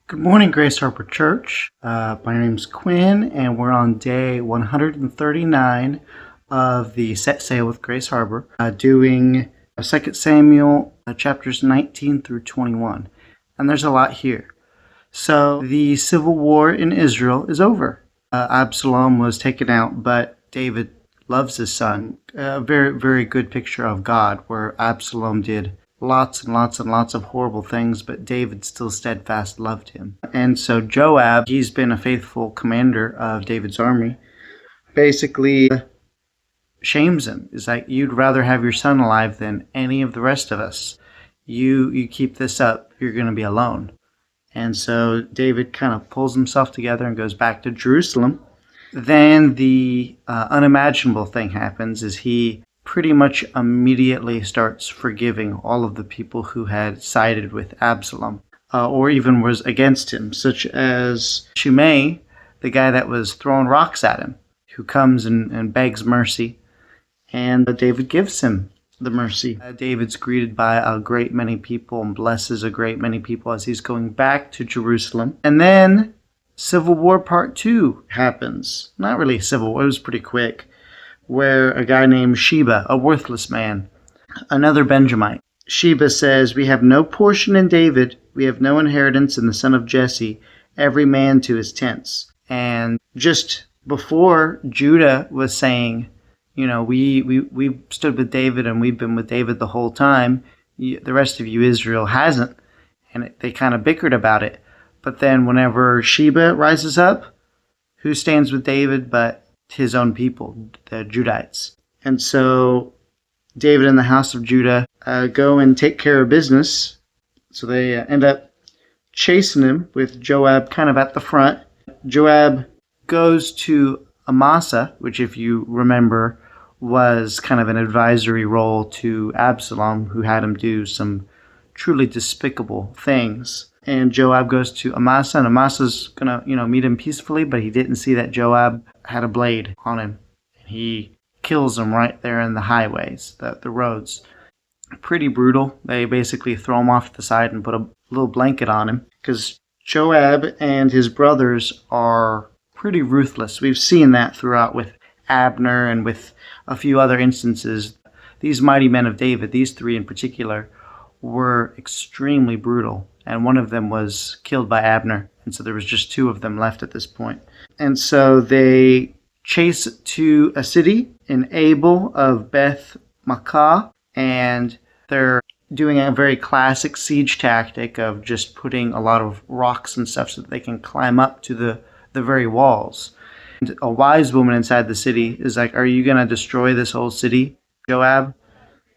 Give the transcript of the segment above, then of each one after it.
Good morning, Grace Harbor Church. My name's Quinn, and we're on day 139 of the Set Sail with Grace Harbor, doing 2 Samuel chapters 19 through 21. And there's a lot here. So the civil war in Israel is over. Absalom was taken out, but David loves his son. A very, very good picture of God, where Absalom did lots and lots and lots of horrible things, but David still steadfast loved him. And so Joab, he's been a faithful commander of David's army, basically shames him. It's like, you'd rather have your son alive than any of the rest of us. You keep this up, you're going to be alone. And so David kind of pulls himself together and goes back to Jerusalem. Then the unimaginable thing happens is he pretty much immediately starts forgiving all of the people who had sided with Absalom or even was against him, such as Shimei, the guy that was throwing rocks at him, who comes and begs mercy, and David gives him the mercy. David's greeted by a great many people and blesses a great many people as he's going back to Jerusalem. And then Civil War Part 2 happens. Not really civil war, it was pretty quick, where a guy named Sheba, a worthless man, another Benjamite. Sheba says, "We have no portion in David, we have no inheritance in the son of Jesse, every man to his tents." And just before, Judah was saying, you know, we stood with David and we've been with David the whole time. The rest of you, Israel, hasn't. And they kind of bickered about it. But then whenever Sheba rises up, who stands with David but his own people, the Judites? And so David and the house of Judah go and take care of business. So they end up chasing him with Joab kind of at the front. Joab goes to Amasa, which, if you remember, was kind of an advisory role to Absalom, who had him do some truly despicable things. And Joab goes to Amasa, and Amasa's gonna, meet him peacefully, but he didn't see that Joab had a blade on him. He kills him right there in the highways, the roads. Pretty brutal. They basically throw him off to the side and put a little blanket on him, because Joab and his brothers are pretty ruthless. We've seen that throughout with Abner and with a few other instances. These mighty men of David, these three in particular, were extremely brutal. And one of them was killed by Abner. And so there was just two of them left at this point. And so they chase to a city in Abel of Beth Makkah. And they're doing a very classic siege tactic of just putting a lot of rocks and stuff so that they can climb up to the very walls. And a wise woman inside the city is like, "Are you going to destroy this whole city, Joab?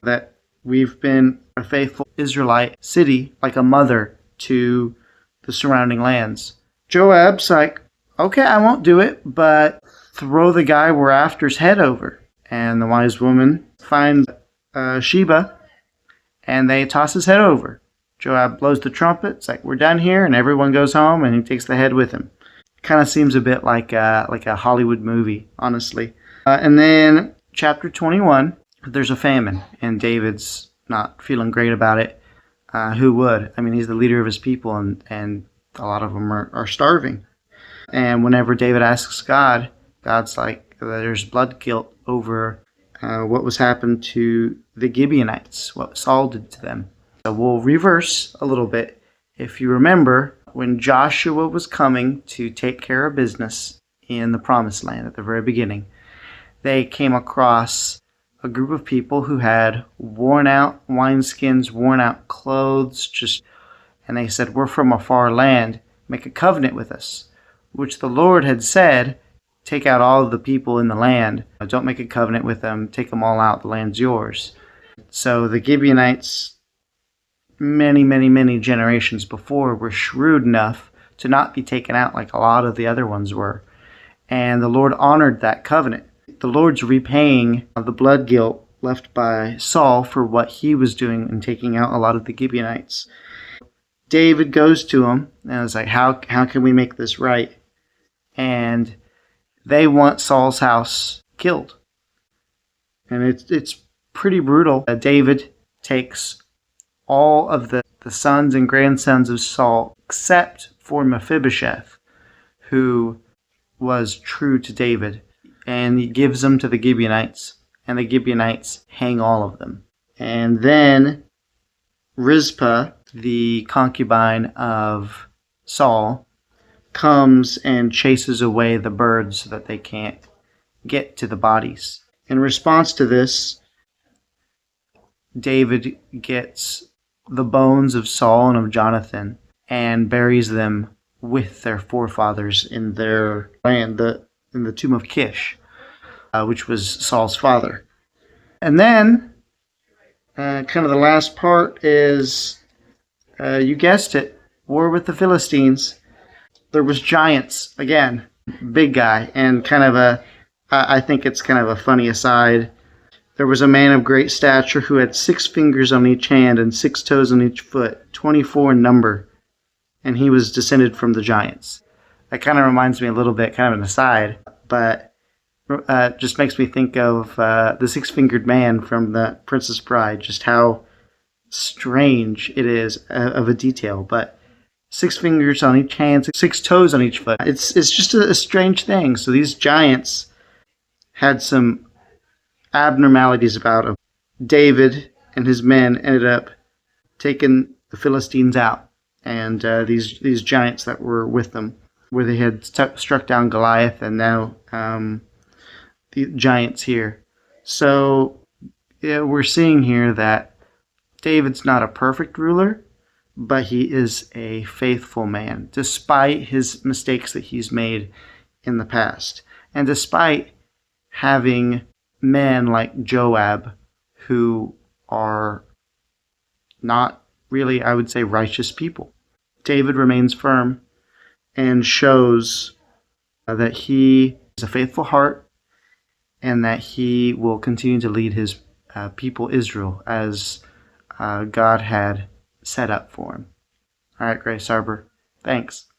That we've been a faithful Israelite city, like a mother to the surrounding lands." Joab's like, "Okay, I won't do it, but throw the guy we're after's head over." And the wise woman finds Sheba, and they toss his head over. Joab blows the trumpet. It's like, "We're done here," and everyone goes home, and he takes the head with him. Kind of seems a bit like a Hollywood movie, honestly. And then chapter 21, there's a famine, and David's not feeling great about it. Who would? I mean, he's the leader of his people, and a lot of them are starving. And whenever David asks God, God's like, there's blood guilt over what was happened to the Gibeonites, what Saul did to them. So we'll reverse a little bit. If you remember, when Joshua was coming to take care of business in the Promised Land at the very beginning, they came across a group of people who had worn out wineskins, worn out clothes, and they said, "We're from a far land, make a covenant with us," which the Lord had said, "Take out all of the people in the land, don't make a covenant with them, take them all out, the land's yours." So the Gibeonites, many, many, many generations before, were shrewd enough to not be taken out like a lot of the other ones were. And the Lord honored that covenant. The Lord's repaying the blood guilt left by Saul for what he was doing in taking out a lot of the Gibeonites. David goes to him and is like, how can we make this right? And they want Saul's house killed. And it's pretty brutal. David takes all of the sons and grandsons of Saul except for Mephibosheth, who was true to David, and he gives them to the Gibeonites, and the Gibeonites hang all of them. And then Rizpah, the concubine of Saul, comes and chases away the birds so that they can't get to the bodies. In response to this, David gets the bones of Saul and of Jonathan and buries them with their forefathers in their land, in the tomb of Kish, which was Saul's father. And then, kind of the last part is, you guessed it, war with the Philistines. There was giants, again, big guy, and I think it's kind of a funny aside. There was a man of great stature who had 6 fingers on each hand and 6 toes on each foot, 24 in number, and he was descended from the giants. That kind of reminds me a little bit, kind of an aside, but just makes me think of the 6-fingered man from the Princess Bride, just how strange it is of a detail. But 6 fingers on each hand, 6 toes on each foot. It's just a strange thing. So these giants had some abnormalities about them. David and his men ended up taking the Philistines out, and these giants that were with them, where they had struck down Goliath, and now the giants here. So yeah, we're seeing here that David's not a perfect ruler, but he is a faithful man, despite his mistakes that he's made in the past, and despite having men like Joab, who are not really, I would say, righteous people. David remains firm and shows that he has a faithful heart and that he will continue to lead his people Israel as God had set up for him. All right, Grace Harbor. Thanks.